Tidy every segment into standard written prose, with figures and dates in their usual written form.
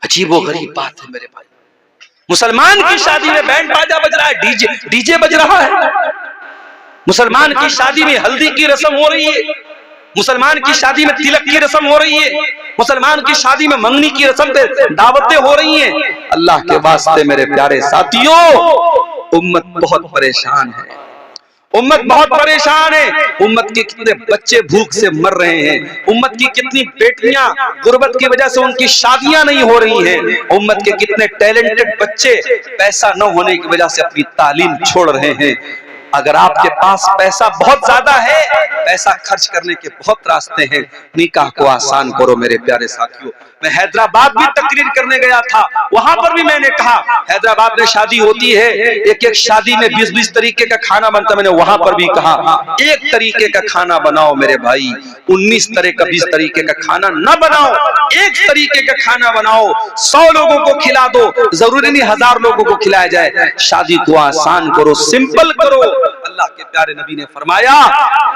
अजीबो गरीब बात है मेरे भाई। मुसलमान की शादी में बैंड बाजा बज रहा है, डीजे बज रहा है। मुसलमान की शादी में हल्दी की रस्म हो रही है, मुसलमान की शादी में तिलक की रस्म हो रही है, मुसलमान की शादी में मंगनी की रस्म पे दावतें हो रही हैं। अल्लाह के वास्ते मेरे प्यारे साथियों, उम्मत बहुत परेशान है, उम्मत बहुत परेशान है। उम्मत के कितने बच्चे भूख से मर रहे हैं, उम्मत की कितनी बेटियां गुर्बत की वजह से उनकी शादियां नहीं हो रही हैं, उम्मत के कितने टैलेंटेड बच्चे पैसा न होने की वजह से अपनी तालीम छोड़ रहे हैं। अगर आपके पास पैसा बहुत ज्यादा है, पैसा खर्च करने के बहुत रास्ते हैं, निकाह को आसान करो मेरे प्यारे साथियों। मैं हैदराबाद भी तकरीर करने गया था, वहां पर भी मैंने कहा हैदराबाद में शादी होती है, एक एक शादी में 20-20 तरीके का खाना बनता है। मैंने वहां पर भी कहा एक तरीके का खाना बनाओ मेरे भाई, 19 तरह का 20 तरीके का खाना न बनाओ, एक तरीके का खाना बनाओ, 100 लोगों को खिला दो, जरूरी नहीं 1000 लोगों को खिलाया जाए। शादी को आसान करो, सिंपल करो। अल्लाह के प्यारे नबी ने फरमाया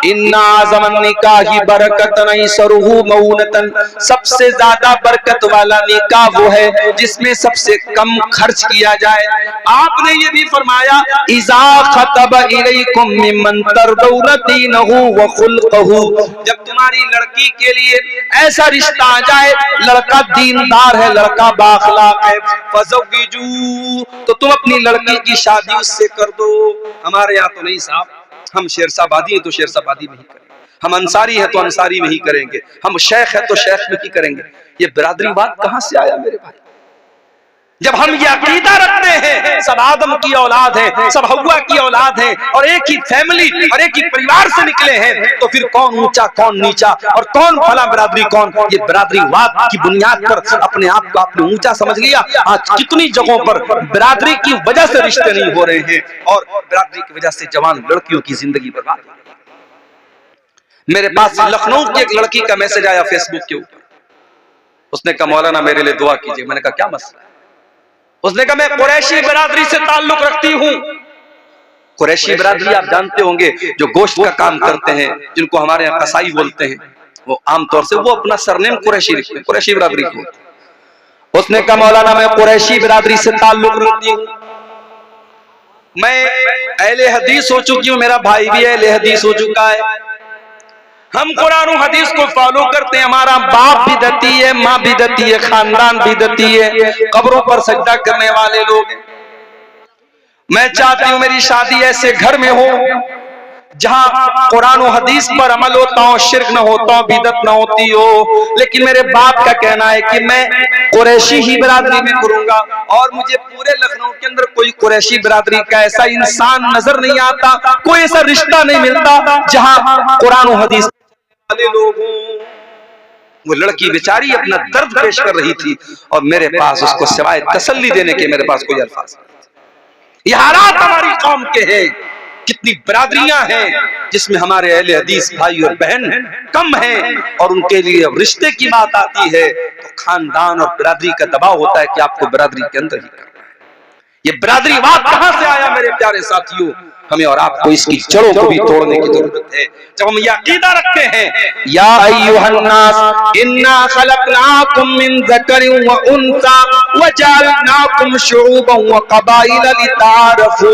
इन्ना ज़मन निकाही बरकतन इसरुहु मऊनतन, सबसे ज्यादा बरकत वाला निकाह वो है जिसमें सबसे कम खर्च किया जाए। आपने ये भी फरमाया इज़ा खतब इलैकुम मिमन तरदौन दीनहु व खुल्क़हु, जब तुम्हारी लड़की के लिए ऐसा रिश्ता आ जाए, लड़का दीनदार है, लड़का बाखलाक है, फज़व्विजू, तो तुम अपनी लड़की की शादी उससे कर दो। हमारे यहाँ तो नहीं साहब, हम शेरशाबादी हैं तो शेरशाबादी में ही करेंगे, हम अंसारी हैं तो अंसारी में ही करेंगे, हम शेख हैं तो शेख में ही करेंगे। ये बिरादरीवाद कहां से आया मेरे भाई? जब हम ये अकीदा रखते हैं सब आदम की औलाद है, सब हव्वा की औलाद है, और एक ही फैमिली और एक ही परिवार से निकले हैं, तो फिर कौन ऊंचा कौन नीचा और कौन फला बिरादरी कौन? ये बिरादरीवाद की बुनियाद पर अपने आप को आपने ऊंचा समझ लिया। आज कितनी जगहों पर बिरादरी की वजह से रिश्ते नहीं हो रहे हैं और बिरादरी की वजह से जवान लड़कियों की जिंदगी बर्बाद हो रही है। मेरे पास लखनऊ की एक लड़की का मैसेज आया फेसबुक के ऊपर, उसने कहा मौलाना मेरे लिए दुआ कीजिए। मैंने कहा क्या मसला है? उसने कहा मैं कुरैशी बिरादरी से ताल्लुक रखती हूँ। कुरैशी बिरादरी आप जानते होंगे, जो गोश्त का काम करते हैं, जिनको हमारे यहाँ कसाई बोलते हैं, वो आमतौर से वो अपना सरनेम कुरैशी रखते हैं, कुरैशी बिरादरी को। उसने कहा मौलाना मैं कुरैशी बिरादरी से ताल्लुक रखती हूँ, मैं अहले हदीस हो चुकी हूँ, मेरा भाई भी अहले हदीस हो चुका है, हम कुरान और हदीस को फॉलो करते हैं, हमारा बाप बिदती है, माँ बिदती है, खानदान बिदती है, कब्रों पर सजदा करने वाले लोग हैं। मैं चाहती हूँ मेरी शादी ऐसे घर में हो जहां कुरान और हदीस पर अमल होता हो, शिर्क न होता हो, बिदत न होती हो। लेकिन मेरे बाप का कहना है कि मैं कुरैशी ही बिरादरी में करूंगा, और मुझे पूरे लखनऊ के अंदर कोई कुरैशी बिरादरी का ऐसा इंसान नजर नहीं आता, कोई ऐसा रिश्ता नहीं मिलता जहां कुरान और हदीस वाले लोग हों। वो लड़की बेचारी अपना दर्द पेश कर रही थी और मेरे पास उसको सिवाय तसल्ली देने के मेरे पास कोई अल्फाज नहीं। ये हालात हमारी कौम के हैं, कितनी बिरादरियां हैं जिसमें हमारे अहले हदीस भाई और बहन कम हैं, और उनके लिए अब रिश्ते की बात आती है तो खानदान और बिरादरी का दबाव होता है कि आपको बिरादरी के अंदर ही करना है। ये बिरादरीवाद कहां से आया मेरे प्यारे साथियों? हमें और आपको इसकी जड़ों को भी तोड़ने की जरूरत है। जब हम ये अकीदा रखते हैं या अय्युहन्नास इन्ना खलकनाकुम मिन ज़करिन व उन्सा व जअलनाकुम शुऊबन व क़बाइल लितारफू,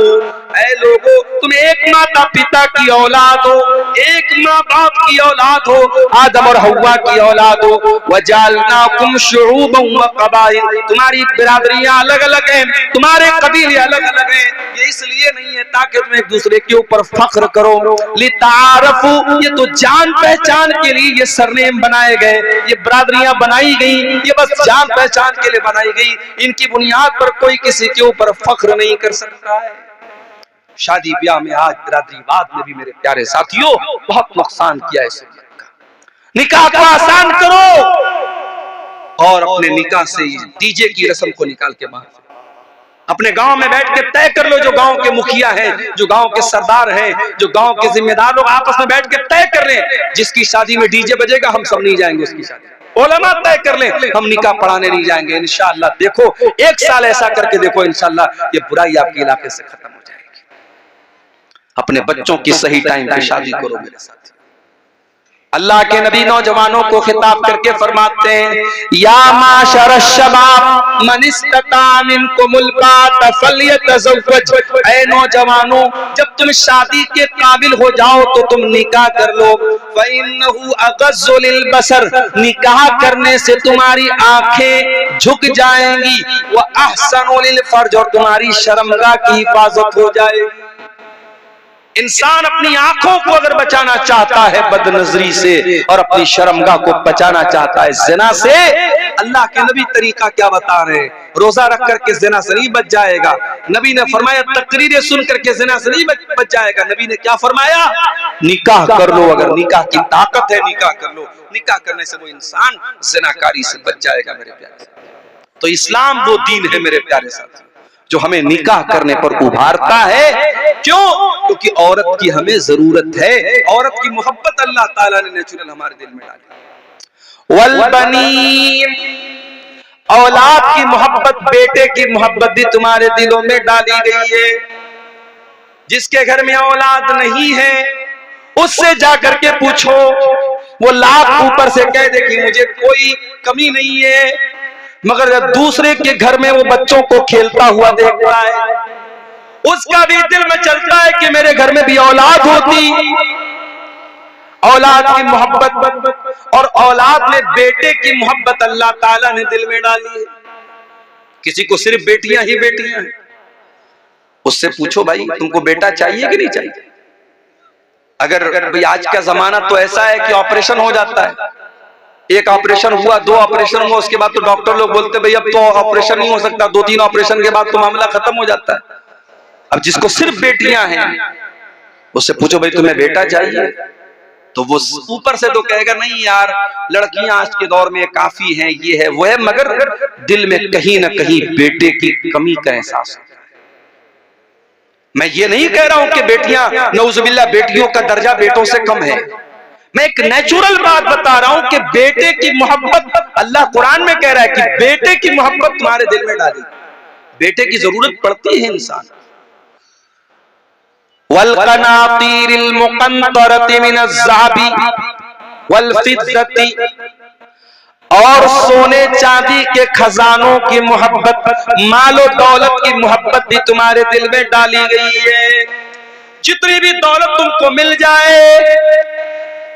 ऐ लोगों तुम एक माता पिता की औलाद हो, एक माँ बाप की औलाद हो, आदम और हव्वा की औलाद हो। व जअलनाकुम शुऊबन व क़बाइल, तुम्हारी बिरादरियां अलग अलग हैं, तुम्हारे कबीले अलग अलग हैं। ये इसलिए नहीं है ताकि तुम एक दूसरे के ऊपर फख्र करो, लितारफू, ये तो जान पहचान के लिए ये सरनेम बनाए गए, ये बिरादरियां बनाई गई, ये बस जान पहचान के लिए बनाई गई। इनकी बुनियाद पर कोई किसी के ऊपर फख्र नहीं कर सकता है। शादी ब्याह में आज बिरादरीवाद ने भी मेरे प्यारे साथियों बहुत नुकसान किया है। निकाह को आसान करो और अपने निकाह से डीजे की रस्म को निकाल के बाहर अपने गांव में बैठ के तय कर लो। जो गांव के मुखिया हैं, जो गांव के सरदार हैं, जो गांव के जिम्मेदार लोग आपस में बैठ के तय कर रहे हैं जिसकी शादी में डीजे बजेगा हम सब नहीं जाएंगे उसकी शादी। उलमा तय कर ले हम निकाह पढ़ाने नहीं जाएंगे। इंशाअल्लाह देखो, एक साल ऐसा करके देखो, इंशाअल्लाह ये बुराई आपके इलाके से खत्म हो जाएगी। अपने बच्चों की सही टाइम पे शादी करो मेरे साथ। अल्लाह के नबी नौजवानों को खिताब करके फरमाते हैं, या माशर शबाब मन इस्तता मिनकुमुल बात फल्यतज़व्वज। ऐ नौजवानों, जब तुम शादी के काबिल हो जाओ तो तुम निकाह कर लो। फ़इन्नहु अग़ज़्ज़ु लिलबसर, निकाह करने से तुम्हारी आंखें झुक जाएंगी। व अहसनु लिलफर्ज, और तुम्हारी शर्मगाह की हिफाजत हो जाएगी। इंसान अपनी आंखों को अगर बचाना चाहता है बदनजरी से और अपनी शर्मगाह को बचाना चाहता है जिना से, अल्लाह के नबी तरीका क्या बता रहे हैं? रोजा रख करके जिना से नहीं बच जाएगा। नबी ने फरमाया तकरीरें सुन करके जिना से नहीं बच जाएगा। नबी ने क्या फरमाया? निकाह कर लो। अगर निकाह की ताकत है निकाह कर लो। निकाह करने से वो इंसान जिनाकारी से बच जाएगा मेरे प्यारे। तो इस्लाम वो दीन है मेरे प्यारे साथी जो हमें निकाह करने पर उभारता है। क्यों? क्योंकि औरत की हमें जरूरत है। औरत की मोहब्बत अल्लाह ताला ने नेचुरल हमारे दिल में डाली। वल बनीन, औलाद की मोहब्बत, बेटे की मोहब्बत भी तुम्हारे दिलों में डाली गई है। जिसके घर में औलाद नहीं है उससे जाकर के पूछो, वो लाख ऊपर से कह दे कि मुझे कोई कमी नहीं है, मगर जब दूसरे के घर में वो बच्चों को खेलता हुआ देखता है उसका भी दिल में चलता है कि मेरे घर में भी औलाद होती। औलाद की मोहब्बत और औलाद में बेटे की मोहब्बत अल्लाह ताला ने दिल में डाली है। किसी को सिर्फ बेटियां ही बेटियां हैं, उससे पूछो भाई तुमको बेटा चाहिए कि नहीं चाहिए? अगर भाई आज का जमाना तो ऐसा है कि ऑपरेशन हो जाता है, एक ऑपरेशन हुआ, दो ऑपरेशन हुआ, उसके बाद तो डॉक्टर लोग बोलते भाई अब तो ऑपरेशन नहीं हो सकता, 2-3 ऑपरेशन के बाद तो मामला खत्म हो जाता है। अब जिसको सिर्फ बेटियां हैं उससे पूछो भाई तुम्हें बेटा चाहिए, तो वो ऊपर से तो कहेगा नहीं यार लड़कियां आज के दौर में काफी हैं, ये है वो है, मगर दिल में कहीं ना कहीं बेटे की कमी का एहसास होता है। मैं ये नहीं कह रहा हूं कि बेटियां नऊजुबिल्लाह बेटियों का दर्जा बेटों से कम है, मैं एक नेचुरल बात बता रहा हूं कि बेटे की मोहब्बत अल्लाह कुरान में कह रहा है कि बेटे की मोहब्बत तुम्हारे दिल में डाली। बेटे की जरूरत पड़ती है इंसान। वल कनातीरिल मुकंतरति मिनज़्ज़हाबी वल फिद्दती, और सोने चांदी के खजानों की मोहब्बत, मालो दौलत की मोहब्बत भी तुम्हारे दिल में डाली गई है। जितनी भी दौलत तुमको मिल जाए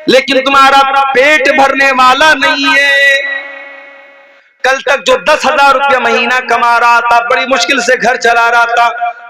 लेकिन तुम्हारा पेट भरने वाला नहीं है। कल तक जो 10,000 रुपया महीना कमा रहा था, बड़ी मुश्किल से घर चला रहा था,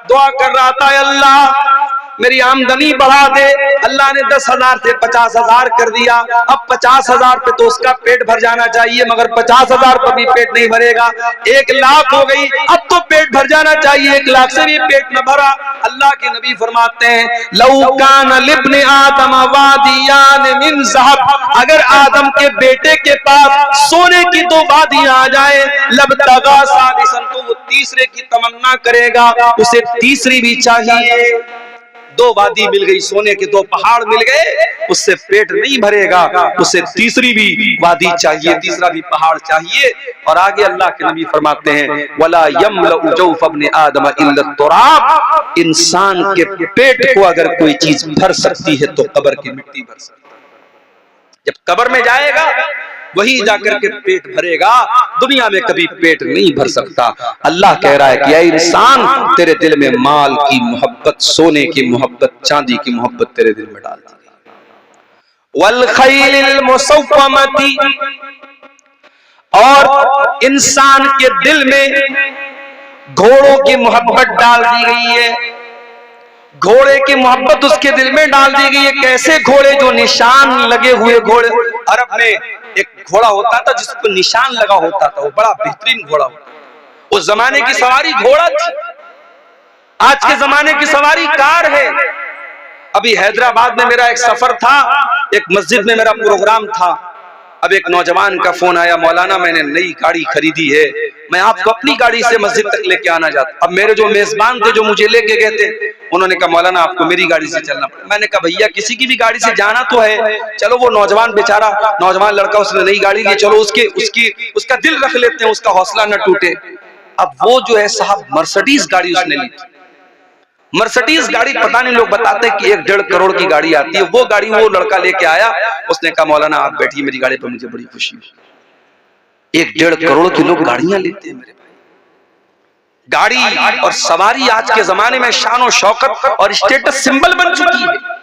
दुआ कर रहा था अल्लाह मेरी आमदनी बढ़ा दे, अल्लाह ने 10,000 से 50,000 कर दिया। अब 50,000 पे तो उसका पेट भर जाना चाहिए, मगर 50,000 पर भी पेट नहीं भरेगा। 1 लाख हो गई, अब तो पेट भर जाना चाहिए, 1 लाख से भी पेट न भरा। अल्लाह के नबी फरमाते हैं लौ कान लिब्ने आदम वादियान मिन ज़हब, अगर आदम के बेटे के पास सोने की 2 वादियां आ जाए, लबतगा सालिसन, तो वो तीसरे की तमन्ना करेगा, उसे तीसरी भी चाहिए। 2 वादी मिल गई, सोने के 2 पहाड़ मिल गए, उससे पेट नहीं भरेगा, उसे तीसरी भी वादी चाहिए, तीसरा भी पहाड़ चाहिए। और आगे अल्लाह के नबी फरमाते हैं वला यमलउ जौफ इब्न आदम इल्ला तुराब, इंसान के पेट को अगर कोई चीज भर सकती है तो कब्र की मिट्टी भर सकती है। जब कब्र में जाएगा वही जाकर के पेट भरेगा, दुनिया में कभी पेट नहीं भर सकता। अल्लाह कह रहा है कि ऐ इंसान, तेरे दिल में माल की मोहब्बत, सोने की मोहब्बत, चांदी की मोहब्बत तेरे दिल में डाल दी। वल खैलिल मुसव्वमती, और इंसान के दिल में घोड़ों की मोहब्बत डाल दी गई है। घोड़े की मोहब्बत उसके दिल में डाल दी गई है। कैसे घोड़े? जो निशान लगे हुए घोड़े। अरब में एक घोड़ा होता था जिसको निशान लगा होता था, वो बड़ा बेहतरीन घोड़ा होता। उस जमाने की सवारी घोड़ा थी, आज के जमाने की सवारी कार है। अभी हैदराबाद में मेरा एक सफर था, एक मस्जिद में मेरा प्रोग्राम था। अब एक नौजवान का फोन आया, मौलाना मैंने नई गाड़ी खरीदी है, मैं आपको अपनी गाड़ी से मस्जिद तक लेके आना चाहता। अब मेरे जो मेजबान थे जो मुझे लेके गए थे, उन्होंने कहा मौलाना आपको मेरी गाड़ी से चलना पड़ेगा। मैंने कहा भैया किसी की भी गाड़ी से जाना तो है, चलो वो नौजवान बेचारा, नौजवान लड़का, उसने नई गाड़ी ली, चलो उसका दिल रख लेते हैं, उसका हौसला न टूटे। अब वो जो है साहब मर्सिडीज गाड़ी उसने ली, मर्सिडीज गाड़ी, पता नहीं लोग बताते कि 1-1.5 करोड़ की गाड़ी आती है, वो गाड़ी वो लड़का लेके आया। उसने कहा मौलाना आप बैठिए मेरी गाड़ी पर, मुझे बड़ी खुशी हुई। 1-1.5 करोड़ की लोग गाड़ियां लेते हैं मेरे भाई। गाड़ी और सवारी आज के जमाने में शान और शौकत और स्टेटस सिंबल बन चुकी है।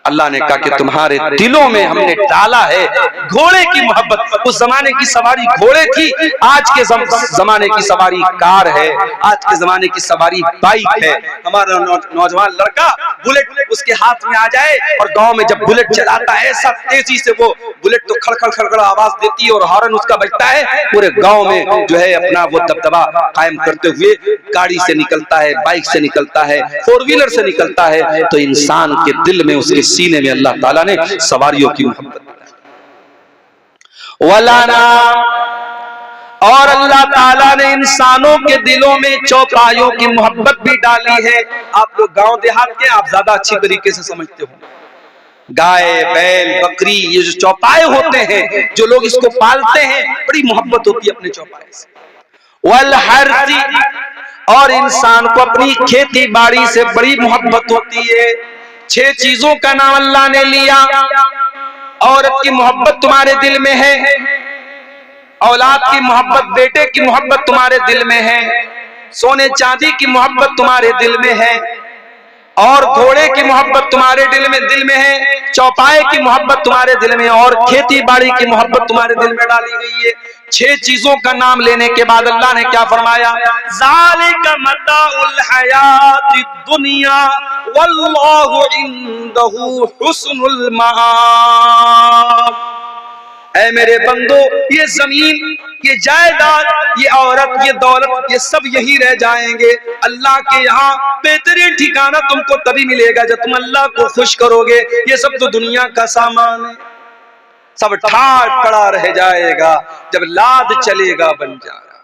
अल्लाह ने कहा कि तुम्हारे दिलों में हमने डाला है घोड़े की मोहब्बत। उस जमाने की सवारी घोड़े थी, आज के जमाने की सवारी कार है, आज के जमाने की सवारी बाइक है। हमारा नौजवान लड़का बुलेट उसके हाथ में आ जाए और गांव में जब बुलेट चलाता है ऐसा तेजी से, वो बुलेट तो खड़खड़ खड़खड़ आवाज देती है और हॉर्न उसका बजता है, पूरे गांव में जो है अपना वो दबदबा कायम करते हुए गाड़ी से निकलता है, बाइक से निकलता है, 4 व्हीलर से निकलता है। तो इंसान के दिल में, उसके सीने में अल्लाह ताला ने सवारियों की मोहब्बत वलाना, और अल्लाह ताला ने इंसानों के दिलों में चौपायों की मोहब्बत भी डाली है। आप लोग गांव देहात के, आप ज्यादा अच्छी तरीके से समझते हो। गाय, बैल, बकरी, ये जो चौपाए होते हैं, जो लोग इसको पालते हैं, बड़ी मोहब्बत होती है अपने चौपाए से। वल हर्जी, और इंसान को अपनी खेती बाड़ी से बड़ी मोहब्बत होती है। 6 चीजों का नाम अल्लाह ने लिया। औरत की मोहब्बत तुम्हारे दिल में है, औलाद की मोहब्बत, बेटे की मोहब्बत तुम्हारे दिल में है, सोने चांदी की मोहब्बत तुम्हारे दिल में है, और घोड़े की मोहब्बत तुम्हारे दिल में है, चौपाए की मोहब्बत तुम्हारे दिल में, और खेती बाड़ी की मोहब्बत तुम्हारे दिल में डाली गई है। 6 चीजों का नाम लेने के बाद अल्लाह ने क्या फरमाया? ज़ालिका मताउल हयातिद दुनिया वल्लाहु इंदहु हुस्नुल मआब। ऐ मेरे बंदो, ये जमीन, ये जायदाद, ये औरत, ये दौलत, ये सब यही रह जाएंगे। अल्लाह के यहाँ बेहतरीन ठिकाना तुमको तभी मिलेगा जब तुम अल्लाह को खुश करोगे। ये सब तो दुनिया का सामान है, सब ठाट पड़ा रह जाएगा जब लाद चलेगा बंजारा।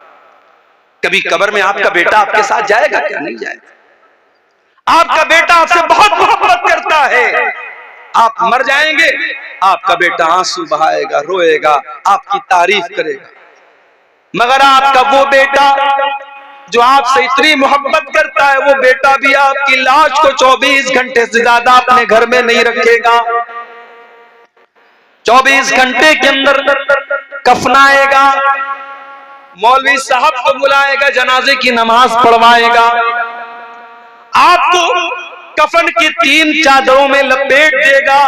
कभी कब्र में आपका बेटा आपके साथ जाएगा क्या? नहीं जाएगा। आपका बेटा आपसे बहुत मोहब्बत करता है, आप मर जाएंगे, आपका बेटा आंसू बहाएगा, रोएगा, आपकी तारीफ करेगा। मगर आपका वो बेटा जो आपसे इतनी मोहब्बत करता है, वो बेटा भी आपकी लाश को 24 घंटे से ज्यादा अपने घर में नहीं रखेगा। 24 घंटे के अंदर कफनाएगा, मौलवी साहब को बुलाएगा, जनाजे की नमाज पढ़वाएगा, आपको कफन की 3 चादरों में लपेट देगा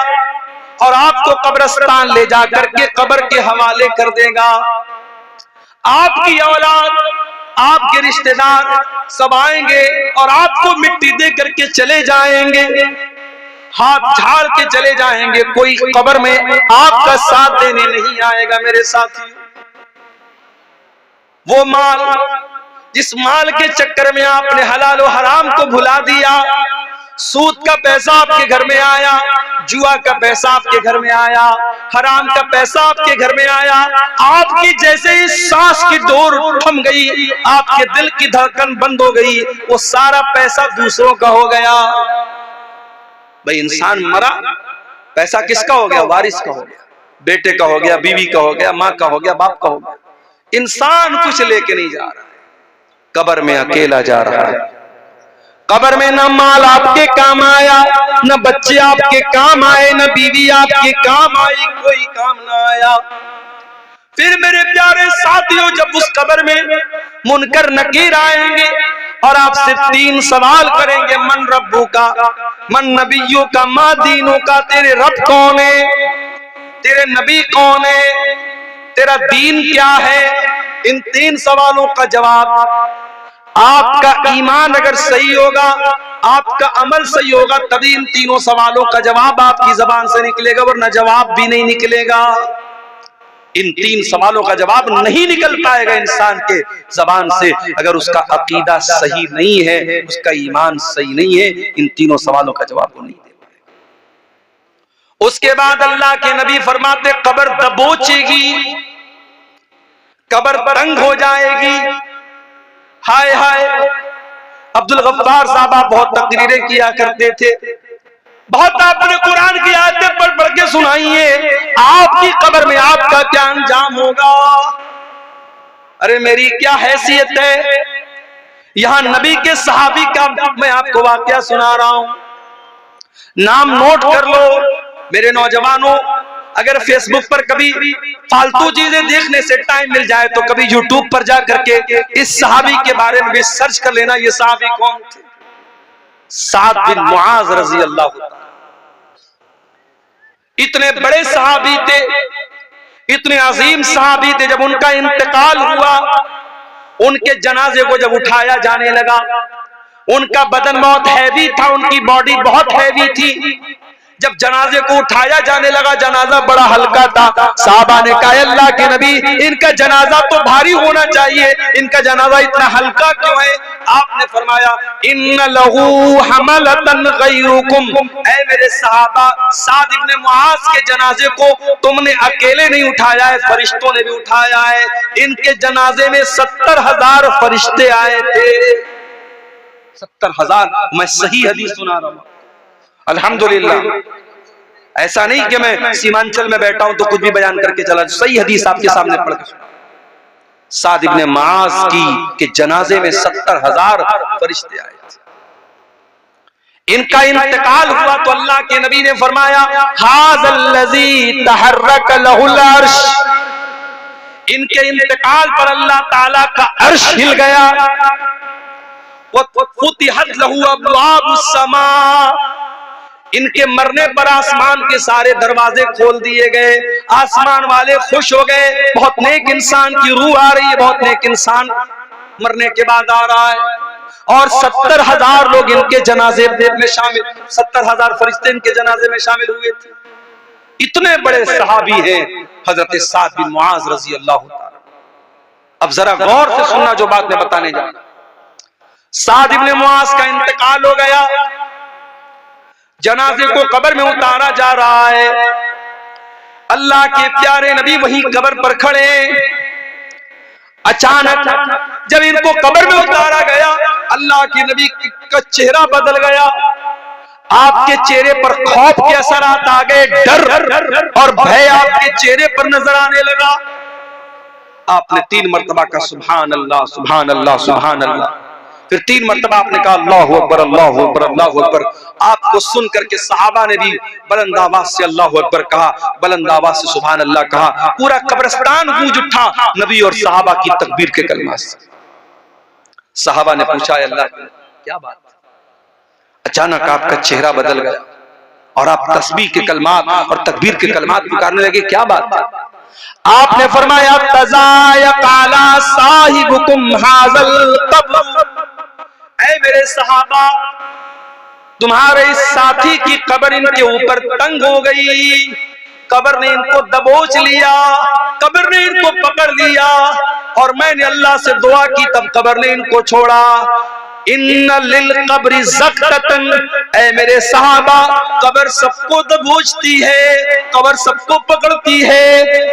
और आपको कब्रिस्तान ले जाकर के कब्र के हवाले कर देगा। आपकी औलाद, आपके रिश्तेदार सब आएंगे और आपको मिट्टी दे करके चले जाएंगे, हाथ झाड़ के चले जाएंगे। कोई कब्र में आपका साथ देने नहीं आएगा। मेरे साथी, वो माल, जिस माल के चक्कर में आपने हलाल और हराम को भुला दिया, सूद का पैसा आपके घर में आया, जुआ का पैसा आपके घर में आया, हराम का पैसा आपके घर में आया, आपकी जैसे ही सांस की डोर थम गई, आपके दिल की धड़कन बंद हो गई, वो सारा पैसा दूसरों का हो गया। भाई इंसान मरा, पैसा किसका हो गया? वारिस का हो गया, बेटे का हो गया, बीवी का हो गया, माँ का हो गया, बाप का हो गया। इंसान कुछ लेके नहीं जा रहा, कब्र में अकेला जा रहा है। कब्र में न माल आपके काम आया, न बच्चे आपके काम आए, न बीवी आपके काम आई, कोई काम ना आया। फिर मेरे प्यारे साथियों, जब उस कब्र में मुनकर नकीर आएंगे और आपसे 3 सवाल करेंगे, मन रब्बू का, मन नबियों का, मा दीनों का, तेरे रब कौन है, तेरे नबी कौन है, तेरा दीन क्या है। इन 3 सवालों का जवाब, आपका ईमान अगर सही होगा, आपका अमल सही होगा, तभी इन 3 सवालों का जवाब आपकी जबान से निकलेगा, वरना जवाब भी नहीं निकलेगा। इन 3 सवालों का जवाब नहीं निकल पाएगा इंसान के जबान से अगर उसका अकीदा सही नहीं है, उसका ईमान सही नहीं है। इन 3 सवालों का जवाब वो नहीं दे पाएगा। उसके बाद अल्लाह के नबी फरमाते, कब्र दबोचेगी, कब्र तंग हो जाएगी। हाय हाय, अब्दुल गफ्फार साहब आप बहुत तकरीरें किया करते थे, बहुत आपने कुरान की आयतें पढ़ पढ़ के सुनाई है। आपकी कब्र में आपका क्या अंजाम होगा? अरे मेरी क्या हैसियत है, यहां नबी के सहाबी का मैं आपको वाकया सुना रहा हूं, नाम नोट कर लो मेरे नौजवानों। अगर फेसबुक पर कभी फालतू चीजें देखने से टाइम मिल जाए तो कभी यूट्यूब पर जा करके इस सहाबी के बारे में भी सर्च कर लेना। ये सहाबी कौन थे? साद बिन मुआज रजी अल्लाह ताला। इतने बड़े सहाबी थे, इतने अजीम सहाबी थे। जब उनका इंतकाल हुआ, उनके जनाजे को जब उठाया जाने लगा, उनका बदन बहुत हैवी था, उनकी बॉडी बहुत हैवी थी। जब जनाजे को उठाया जाने लगा, जनाजा बड़ा हल्का था। साहबा ने कहा, अल्लाह के नबी, इनका जनाजा तो भारी होना चाहिए, इनका जनाजा इतना हल्का क्यों है? आपने फरमाया, इन्न लहू हमलतन गैरुकुम, ऐ मेरे सहाबा, साद इब्ने मुआज के जनाजे को तुमने अकेले नहीं उठाया है, फरिश्तों ने भी उठाया है। इनके जनाजे में 70,000 फरिश्ते आए थे। 70,000। मैं सही हदीस सुना रहा हूं, अल्हम्दुलिल्लाह। ऐसा नहीं कि मैं सीमांचल में बैठा हूं तो कुछ भी बयान करके चला, सही हदीस आपके सामने पढ़ के। साद इब्ने मुआज की के जनाजे में 70,000 फरिश्ते आए थे। इनका इंतकाल हुआ तो अल्लाह के नबी ने फरमाया, हाज़ल्लज़ी तहर्रक लहुल अर्श, इनके इंतकाल पर अल्लाह ताला का अर्श हिल गया। फुतिहत लहू अब्वाबुस समा, इनके मरने पर आसमान के सारे दरवाजे खोल दिए गए। आसमान वाले खुश हो गए, बहुत नेक इंसान की रूह आ रही है, बहुत नेक इंसान मरने के बाद आ रहा है। और 70,000 लोग इनके जनाजे में शामिल, 70,000 फरिश्ते इनके जनाजे में शामिल हुए थे। इतने बड़े सहाबी हैं हजरत साद बिन मुआज रजी अल्लाह ताला। अब जरा गौर से सुनना जो बात मैं बताने जा रहा हूं। साद इब्ने मुआज का इंतकाल हो गया, जनाजे को कब्र में उतारा जा रहा है। अल्लाह के प्यारे नबी वहीं कब्र पर खड़े। अचानक जब इनको कब्र में उतारा गया, अल्लाह के नबी का चेहरा बदल गया। आपके चेहरे पर खौफ के असरात आ गए, डर और भय आपके चेहरे पर नजर आने लगा। आपने 3 मरतबा का सुभान अल्लाह, सुभान अल्लाह, सुभान अल्लाह। फिर 3 मरतबा आपने कहा अल्लाहु अकबर, अल्लाहु अकबर, अल्लाहु अकबर। आपको सुन करके सहाबा ने भी बुलंद आवाज से अल्लाहु अकबर कहा, बुलंद आवाज से सुभान अल्लाह कहा। पूरा कब्रिस्तान गूंज उठा नबी और सहाबा की तकबीर के कलमा से। सहाबा ने पूछा, अल्लाह क्या बात? अचानक आपका चेहरा बदल गया और आप तस्बीह के कलमात और तकबीर के कलमात पुकारने लगे, क्या बात है? आपने फरमाया, तज़ायक़ाला साहिबुकुम हाज़ल क़ब्र, ऐ मेरे सहाबा, तुम्हारे इस साथी की कब्र इनके ऊपर तंग हो गई। कब्र ने इनको दबोच लिया, कब्र ने इनको पकड़ लिया और मैंने अल्लाह से दुआ की, तब कब्र ने इनको छोड़ा। इन्ना लिल कब्रि ज़क़तन, ऐ मेरे सहाबा, कब्र सबको दबोचती है, कब्र सबको पकड़ती है।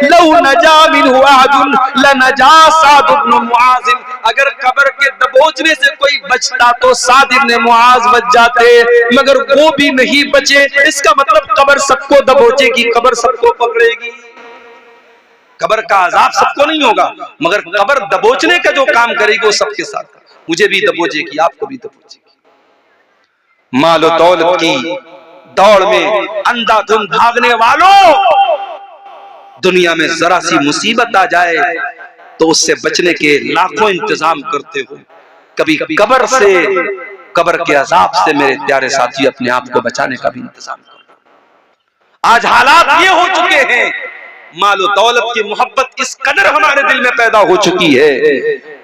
लौ नजा मिन्हु अहदुन लनजा साद इब्न मुआज़, अगर कब्र के दबोचने से कोई बचता तो साद इब्न मुआज़ बच जाते, मगर वो भी नहीं बचे। इसका मतलब कब्र सबको दबोचेगी, कब्र सबको पकड़ेगी। कब्र का अजाब सबको नहीं होगा, मगर कब्र दबोचने का जो काम करेगी वो सबके साथ। मुझे भी दबोचेगी, आपको भी दबोचेगी। मालो दौलत की दौड़ में अंधाधुंध भागने वालों, दुनिया में जरा सी मुसीबत आ जाए तो उससे बचने के लाखों इंतजाम करते हो। कभी कब्र से, कब्र के अजाब से मेरे प्यारे साथी अपने आप को बचाने का भी इंतजाम करो। आज हालात ये हो चुके हैं, मालो दौलत की मोहब्बत इस कदर हमारे दिल में पैदा हो चुकी है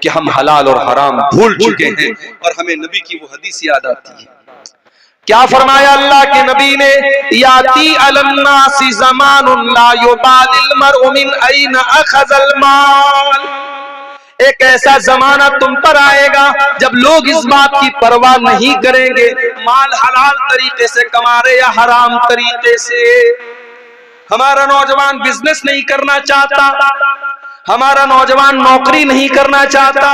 कि हम हलाल और हराम भूल चुके हैं और हमें नबी की वो हदीस याद आती है। क्या फरमाया अल्लाह के नबी ने, याती अलन्नासी ज़मानुन ला युबालिल मर्उ मिन ऐन अखज़ल माल, एक ऐसा जमाना तुम पर आएगा जब लोग इस बात की परवाह नहीं करेंगे माल हलाल तरीके से कमा रहे या हराम तरीके से। हमारा नौजवान बिजनेस नहीं करना चाहता, हमारा नौजवान नौकरी नहीं करना चाहता,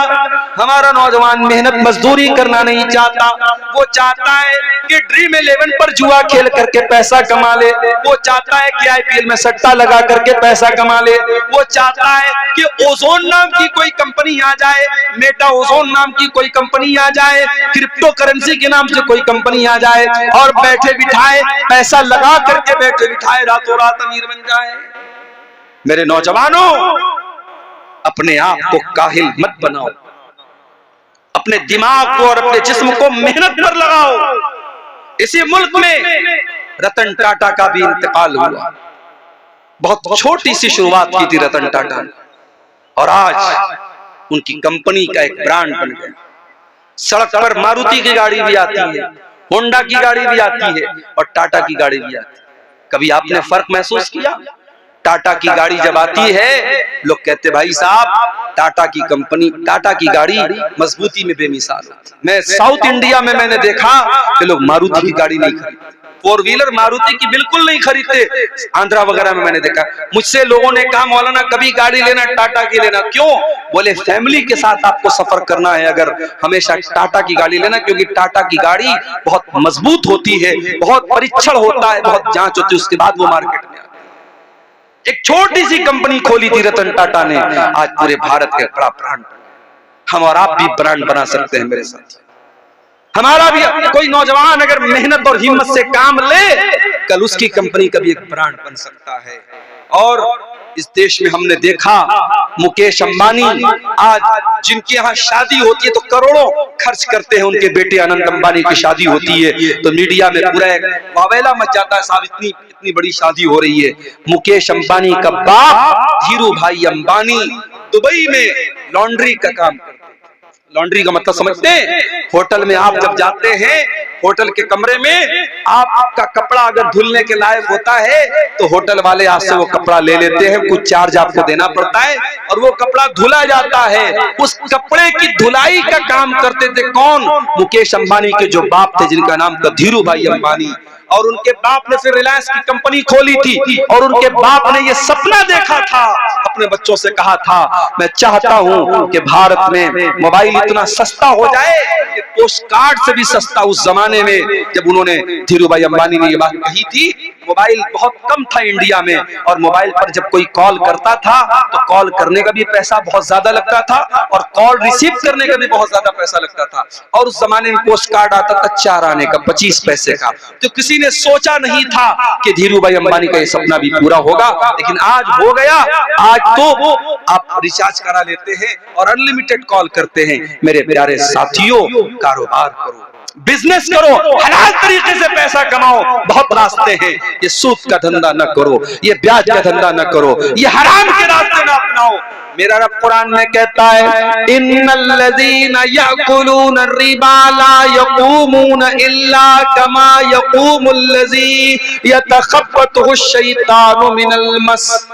हमारा नौजवान मेहनत मजदूरी करना नहीं चाहता, वो चाहता है कि ड्रीम 11 पर जुआ खेल करके पैसा कमा ले, वो चाहता है कि IPL में सट्टा लगा करके पैसा कमा ले, वो चाहता है कि ओजोन नाम की कोई कंपनी आ जाए, मेटा ओजोन नाम की कोई कंपनी आ जाए, क्रिप्टो करेंसी के नाम से कोई कंपनी आ जाए और बैठे बिठाए पैसा लगा करके बैठे बिठाए रातों रात अमीर बन जाए। मेरे नौजवानों, अपने आप को काहिल मत बनाओ, अपने दिमाग को और अपने जिस्म को मेहनत पर लगाओ। इसी मुल्क में रतन टाटा का भी इंतकाल हुआ। बहुत छोटी सी शुरुआत की थी रतन टाटा ने, और आज उनकी कंपनी का एक ब्रांड बन गया। सड़क पर मारुति की गाड़ी भी आती है, होंडा की गाड़ी भी आती है और टाटा की गाड़ी भी आती है। कभी आपने फर्क महसूस किया? टाटा की गाड़ी जब आती है, लोग कहते भाई साहब टाटा की कंपनी, टाटा की गाड़ी मजबूती में बेमिसाल होती। मैं साउथ इंडिया में मैंने देखा कि लोग मारुति की गाड़ी नहीं खरीदते, 4 व्हीलर मारुति की बिल्कुल नहीं खरीदते। आंध्रा वगैरह में मैंने देखा। मुझसे लोगों ने कहा मौलाना कभी गाड़ी लेना टाटा की लेना, क्यों? बोले फैमिली के साथ आपको सफर करना है अगर हमेशा टाटा की गाड़ी लेना, क्योंकि टाटा की गाड़ी बहुत मजबूत होती है, बहुत परीक्षण होता है, बहुत जांच होती है, उसके बाद वो मार्केट में आती है। एक छोटी सी कंपनी खोली थी रतन टाटा ने, आज पूरे भारत के बड़ा ब्रांड। हम और आप भी ब्रांड बना सकते हैं मेरे साथ। हमारा भी कोई नौजवान अगर मेहनत और हिम्मत से काम ले, कल उसकी कंपनी का भी एक ब्रांड बन सकता है। और इस देश में हमने देखा मुकेश अंबानी, आज जिनके यहाँ शादी होती है तो करोड़ों खर्च करते हैं, उनके बेटे अनंत अंबानी की शादी होती है तो मीडिया में पूरा वावेला मच जाता है, साहब इतनी बड़ी शादी हो रही है। मुकेश अंबानी का बाप धीरू भाई अंबानी दुबई में लॉन्ड्री का काम करते हैं। लॉन्ड्री का मतलब समझते हैं? होटल में आप जब जाते हैं, होटल के कमरे में आपका कपड़ा अगर धुलने के लायक होता है तो होटल वाले आपसे वो कपड़ा ले लेते हैं, कुछ चार्ज आपको देना पड़ता है और वो कपड़ा धुला जाता है। उस कपड़े की धुलाई का काम करते थे कौन? मुकेश अंबानी के जो बाप थे, जिनका नाम था धीरू भाई अंबानी। और उनके बाप ने फिर रिलायंस की कंपनी खोली थी और उनके बाप ने ये सपना देखा था, अपने बच्चों से कहा था मैं चाहता हूं कि भारत में मोबाइल इतना सस्ता हो जाए कि पोस्ट कार्ड से भी सस्ता। उस जमाने में जब उन्होंने धीरू भाई अंबानी ने ये बात कही थी, मोबाइल बहुत कम था इंडिया में और मोबाइल पर जब कोई कॉल करता था तो कॉल करने का भी पैसा बहुत ज्यादा लगता था और कॉल रिसीव करने का भी बहुत ज्यादा पैसा लगता था। और उस जमाने में पोस्ट कार्ड आता था 4 आने का, 25 पैसे का। तो किसी ने सोचा नहीं था कि धीरू भाई अंबानी का ये सपना भी पूरा होगा, लेकिन आज हो गया। आज तो आप रिचार्ज करा लेते हैं और अनलिमिटेड कॉल करते हैं। मेरे प्यारे साथियों, कारोबार करो, बिजनेस करो, हलाल तरीके से पैसा कमाओ। बहुत रास्ते हैं, ये सूद का धंधा न करो, ये ब्याज का धंधा न करो, ये हराम के रास्ते न अपनाओ। मेरा रब कुरान में कहता है इन्नल्लज़ीना यअकुलूना रिबा ला यक़ूमूना इल्ला कमा यक़ूमुल्लज़ी यतख़ब्बतहु शैतानु मिनल मस।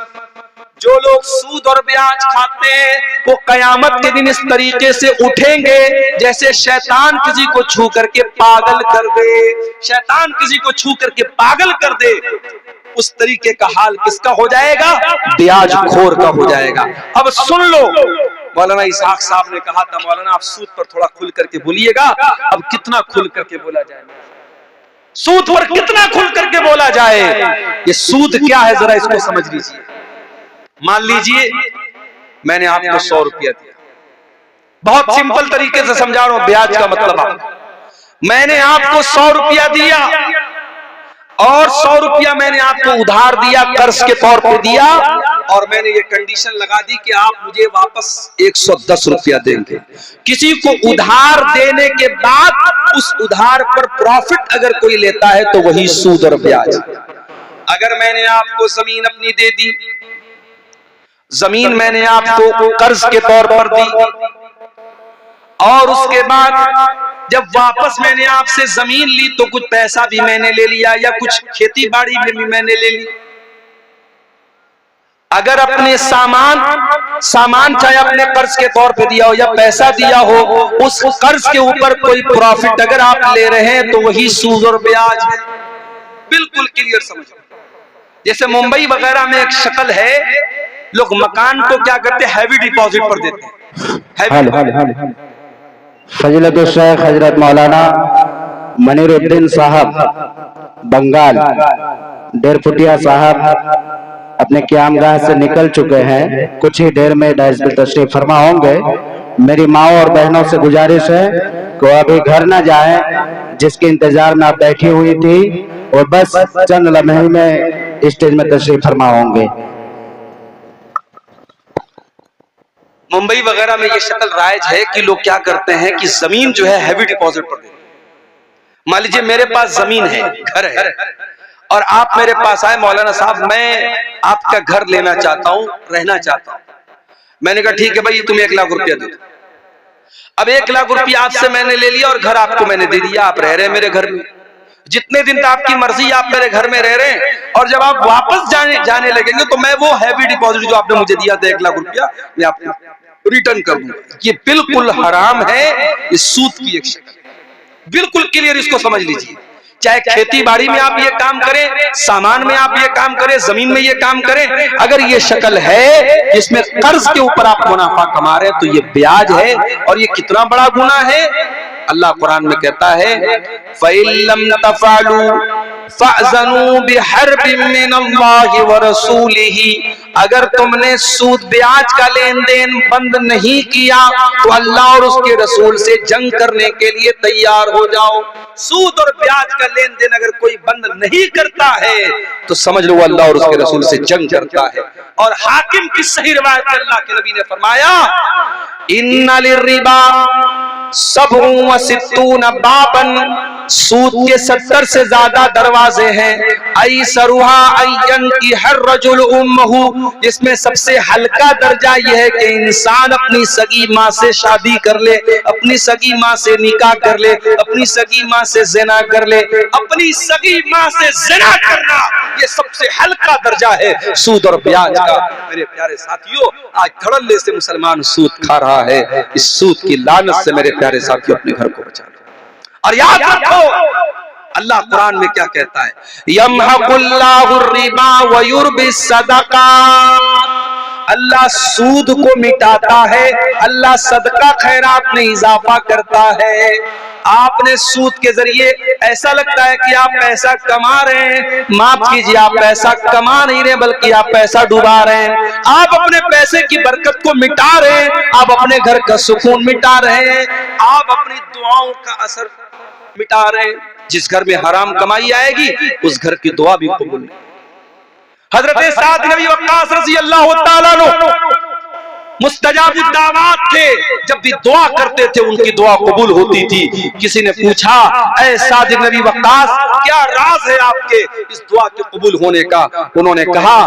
जो लोग सूद और ब्याज खाते हैं वो कयामत के दिन इस तरीके से उठेंगे जैसे शैतान किसी को छू करके पागल कर दे। शैतान किसी को छू करके पागल कर दे, उस तरीके का हाल किसका हो जाएगा? ब्याज खोर का हो जाएगा। अब सुन लो, मौलाना इसहाक साहब ने कहा था मौलाना आप सूद पर थोड़ा खुल करके बोलिएगा। अब कितना खुल करके बोला जाए? सूद पर कितना खुल करके बोला जाए? ये सूद क्या है जरा इसको समझ लीजिए। मान लीजिए मैंने आपको 100 रुपया दिया, बहुत सिंपल तरीके से समझा रहा हूं ब्याज का मतलब आपको। मैंने आपको 100 रुपया दिया और 100 रुपया मैंने आपको उधार दिया, कर्ज के तौर पे दिया, और मैंने ये कंडीशन लगा दी कि आप मुझे वापस 110 रुपया देंगे। किसी को उधार देने के बाद उस उधार पर प्रॉफिट अगर कोई लेता है तो वही सूद और ब्याज। अगर मैंने आपको जमीन अपनी दे दी, जमीन मैंने आपको कर्ज के तौर पर दी और उसके बाद जब वापस मैंने आपसे जमीन ली तो कुछ पैसा भी मैंने ले लिया या कुछ खेती बाड़ी में भी मैंने ले ली। अगर अपने सामान चाहे अपने कर्ज के तौर पे दिया हो या पैसा दिया हो, उस कर्ज के ऊपर कोई प्रॉफिट अगर आप ले रहे हैं तो वही सूद और ब्याज है। बिल्कुल क्लियर समझ। जैसे मुंबई वगैरह में एक शक्ल है, लोग मकान को क्या करते हैं, हैवी डिपॉजिट पर देते हैं। फजीलतुल शेख हजरत मौलाना मनीरुद्दीन साहब बंगाल डेरफुटिया साहब अपने क़यामगाह से निकल चुके हैं। कुछ ही देर में डाइस पर तशरीफ फरमा होंगे। मेरी माओ और बहनों से गुजारिश है कि वो अभी घर न जाएं, जिसके इंतजार में आप बैठी हुई थी, और बस चंद लम्हे में स्टेज में तशरीफ फरमा होंगे। मुंबई वगैरह में ये शक्ल राइज है कि लोग क्या करते हैं कि जमीन जो है हैवी डिपॉजिट पर देते हैं। मान लीजिए मेरे पास जमीन है, घर है, और आप मेरे पास आए, मौलाना साहब मैं आपका घर लेना चाहता हूं, रहना चाहता हूं। मैंने कहा ठीक है भाई, तुम 1 लाख रुपया दो। अब 1 लाख रुपया आपसे मैंने ले लिया और घर आपको मैंने दे दिया, आप रह रहे हैं मेरे घर में। जितने दिन तक आपकी मर्जी, आप मेरे घर में रह रहे हैं, और जब आप वापस जाने लगेंगे तो मैं वो हैवी डिपॉजिट जो आपने मुझे दिया था 1 लाख रुपया, मैं आपको रिटर्न कर दूंगा। ये बिल्कुल हराम है, ये सूद की एक शक्ल, बिल्कुल क्लियर, इसको समझ लीजिए। चाहे खेती बाड़ी में आप ये काम करें, सामान में आप ये काम करें, जमीन में ये काम करें, अगर ये शक्ल है जिसमें कर्ज के ऊपर आप मुनाफा कमा रहे हैं, तो ये ब्याज है, और ये कितना बड़ा गुनाह है। अल्लाह कुरान में कहता है, फ़इल्लम तफ़अलू फ़अज़नू बिहर्बिम मिनल्लाहि व रसूलिही, अगर तुमने सूद ब्याज का लेन देन बंद नहीं किया तो अल्लाह और उसके रसूल से जंग करने के लिए तैयार हो जाओ। सूद और ब्याज का लेन देन अगर कोई बंद नहीं करता है तो समझ लो अल्लाह और उसके रसूल से जंग करता है। और हाकिम की सही रिवायत में अल्लाह के नबी ने फरमाया, इन्ना लिर्रिबा सबउ व सित्तून बाबन, सूद के 70 से ज्यादा दरवाजे हैं। ऐसरुहा अय्यन की हर रजुल उम्महु, जिसमें सबसे हल्का दर्जा यह है कि इंसान अपनी सगी माँ से शादी कर ले, अपनी सगी माँ से निकाह कर ले, अपनी सगी माँ से ज़िना कर ले। अपनी सगी माँ से ज़िना करना ये सबसे हल्का दर्जा है सूद और ब्याज का। मेरे प्यारे साथियों, आज धड़ल्ले से मुसलमान सूद खा रहा है। इस सूद की लानत से मेरे प्यारे साथियों अपने घर को बचा लो। और याद रखो अल्लाह कुरान में क्या कहता है, यमहकुल्लाहु रिबा व युर्बिस सदक़ात, अल्लाह सूद को मिटाता है, अल्लाह सदका खैरात में इजाफा करता है। आपने सूद के जरिए ऐसा लगता है कि आप पैसा कमा रहे हैं, माफ कीजिए, आप पैसा कमा नहीं रहे बल्कि आप पैसा डुबा रहे हैं। आप अपने पैसे की बरकत को मिटा रहे हैं, आप अपने घर का सुकून मिटा रहे हैं, आप अपनी दुआओं का असर मिटा रहे हैं। जिस घर में हराम कमाई आएगी उस घर की दुआ भी कबूल नहीं। हजरत साद नबी वक्कास रज़ी अल्लाह तआला अन्हु मुस्तजाब दावत थे, जब भी दुआ करते थे उनकी दुआ कबूल होती थी। किसी ने पूछा, ऐ साद नबी वक्कास, क्या राज है आपके इस दुआ के कबूल होने का? उन्होंने कहा,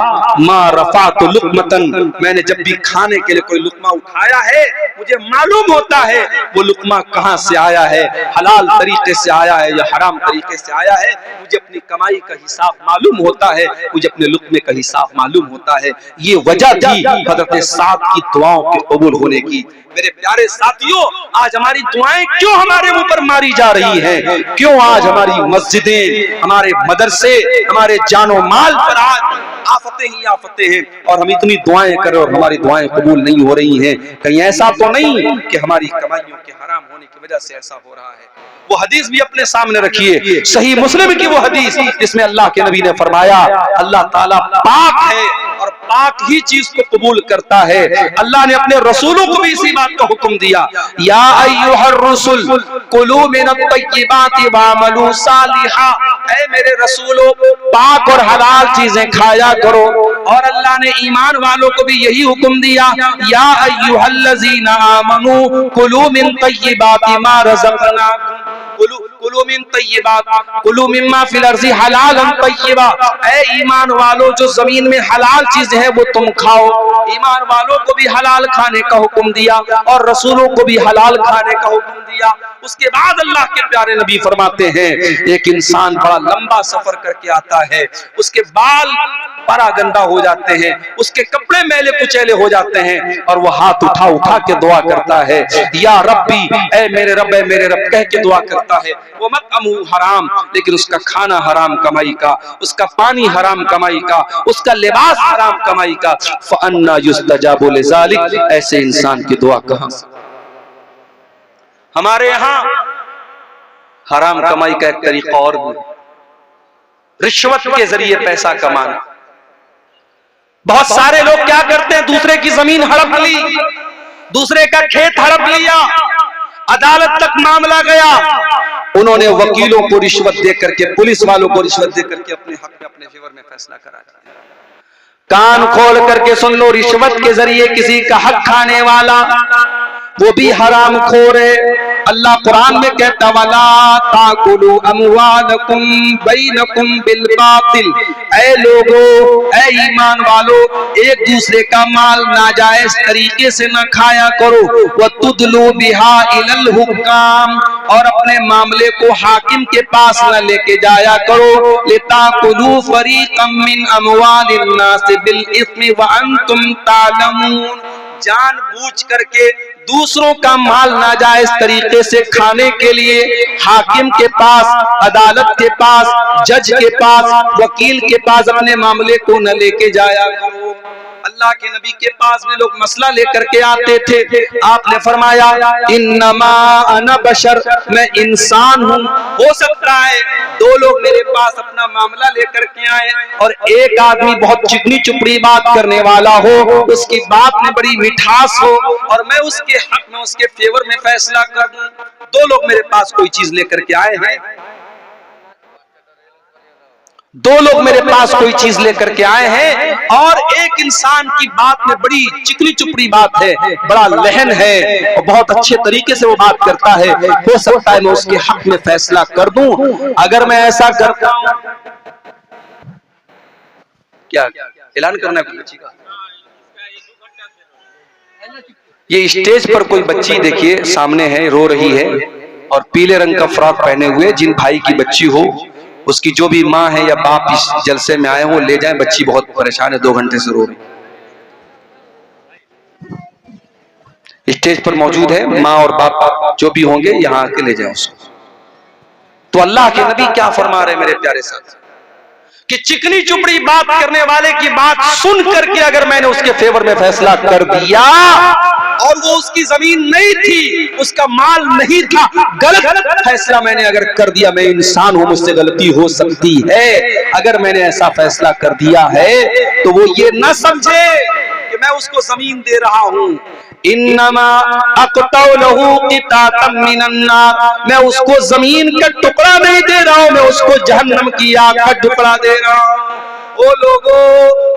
मा रफ़अतु लुक़मतन, मैंने जब भी खाने के लिए कोई लुक़मा उठाया है मुझे मालूम होता है वो लुक़मा कहां से आया है, हलाल तरीके से आया है या हराम तरीके से आया है। मुझे अपनी कमाई का हिसाब मालूम होता है, मुझे अपने लुक़मे का हिसाब मालूम होता है। ये वजह थी हज़रत साद की दुआओं के कबूल होने की। मेरे प्यारे साथियों, आज हमारी दुआएं क्यों हमारे मुंह पर मारी जा रही हैं? क्यों आज हमारी मस्जिदें, हमारे मदरसे, हमारे जानो माल पर आज आफतें ही आफतें हैं, और हम इतनी दुआएं कर रहे और हमारी दुआएं कबूल नहीं हो रही हैं? कहीं ऐसा तो नहीं कि हमारी कमाइयों के हराम होने की वजह से ऐसा हो रहा है? वो हदीस भी अपने सामने रखिए, सही मुस्लिम की वो हदीस जिसमें अल्लाह के नबी ने फरमाया, अल्लाह ताला पाक है और पाक ही चीज को कबूल करता है। अल्लाह ने अपने रसूलों को भी इसी बात का हुक्म दिया, या अय्युहर रसूल कुलू मिनत तय्यिबाति वअमलू सालिहा, ऐ मेरे रसूलों पाक और हलाल चीजें खाया करो। और अल्लाह ने ईमान वालों को भी यही हुक्म दिया, या अय्युहल्लज़ीना आमनू कुलू मिन तय्यिबाति मा रज़क़नाकुम कुलू मिन तय्यिबात कुलू मिम्मा फिल अर्ज़ि हलालन तय्यिबा, ऐ ईमान वालों जो जमीन में हलाल चीज है वो तुम खाओ। ईमान वालों को भी हलाल खाने का हुक्म दिया और रसूलों को भी हलाल खाने का हुक्म दिया। उसके बाद अल्लाह के प्यारे नबी फरमाते हैं, एक इंसान बड़ा लंबा सफर करके आता है, उसके बाल परा गंदा हो जाते हैं, उसके कपड़े मैले कुचैले हो जाते हैं, और वो हाथ उठा उठा के दुआ करता है, या रब्बी, ऐ मेरे रब, ऐ मेरे रब कह के दुआ करता है। वो मतअमू हराम, लेकिन उसका खाना हराम कमाई का, उसका पानी हराम कमाई का, उसका लिबास हराम कमाई का। फअन्ना युस्तजाबु लिज़ालिक, ऐसे इंसान की दुआ कहां से? हमारे यहां हराम कमाई का एक तरीका और भी, रिश्वत के जरिए पैसा कमाना। बहुत सारे लोग क्या करते हैं, दूसरे की जमीन हड़प ली, दूसरे का खेत हड़प लिया, अदालत तक मामला गया, उन्होंने वकीलों को रिश्वत दे करके, पुलिस वालों को रिश्वत दे करके अपने हक में, अपने फेवर में फैसला करा दिया। कान खोल करके सुन लो, रिश्वत के जरिए किसी का हक खाने वाला वो भी हराम खोर है। अल्लाह कुरान में कहता, वला ताकुलू अमवालकुम बैनकुम बिल बातिल, ऐ लोगो, ऐ ईमान वालो, एक दूसरे का माल नाजायज तरीके से न खाया करो। व तुदलू बिहा इलल हुक्काम, और अपने मामले को हाकिम के पास न लेके जाया करो। लिताकुलू फरीक़म मिन अमवालिन नास बिल इस्मि व अंतुम तालमून, जानबूझ करके दूसरों का माल नाजायज तरीके से खाने के लिए हाकिम के पास, अदालत के पास, जज के पास, वकील के पास अपने मामले को न लेके जाया करो। अल्लाह के नबी के पास भी लोग मसला लेकर के आते थे, आपने फरमाया, इन्नमा अना बशर, मैं इंसान हूँ। हो सकता है दो लोग मेरे पास अपना मामला लेकर के आए और एक आदमी बहुत चिकनी चुपड़ी बात करने वाला हो, उसकी बात में बड़ी मिठास हो, और मैं उसके हक में, उसके फेवर में फैसला कर दूं। दो लोग मेरे पास कोई चीज लेकर के आए हैं, दो लोग मेरे पास कोई चीज लेकर के आए हैं, और एक इंसान की बात में बड़ी चिकनी चुपड़ी बात है, बड़ा लहन है और बहुत अच्छे तरीके से वो बात करता है। हो सकता है मैं उसके हक में फैसला कर दूं। अगर मैं ऐसा करता हूं, क्या ऐलान करना है बच्ची का? ये स्टेज पर कोई बच्ची देखिए सामने है, रो रही है, और पीले रंग का फ्रॉक पहने हुए, जिन भाई की बच्ची हो, उसकी जो भी माँ है या बाप इस जलसे में आए हो, ले जाएं। बच्ची बहुत परेशान है, 2 घंटे से रो रही। स्टेज पर मौजूद है, माँ और बाप जो भी होंगे, यहाँ आके ले जाएं उसको। तो अल्लाह के नबी क्या फरमा रहे मेरे प्यारे साथ, कि चिकनी चुपड़ी बात करने वाले की बात सुन करके अगर मैंने उसके फेवर में फैसला कर दिया, और वो उसकी जमीन नहीं थी, उसका माल नहीं था, गलत फैसला मैंने अगर कर दिया, मैं इंसान हूं, मुझसे गलती हो सकती है, अगर मैंने ऐसा फैसला कर दिया है तो वो ये न समझे कि मैं उसको जमीन दे रहा हूं। इन्नमा अक़तउ लहू क़ितातम मिनन नार, मैं उसको जमीन का टुकड़ा नहीं दे रहा हूं, मैं उसको जहन्नम की आग का टुकड़ा दे रहा हूं। ओ लोगों,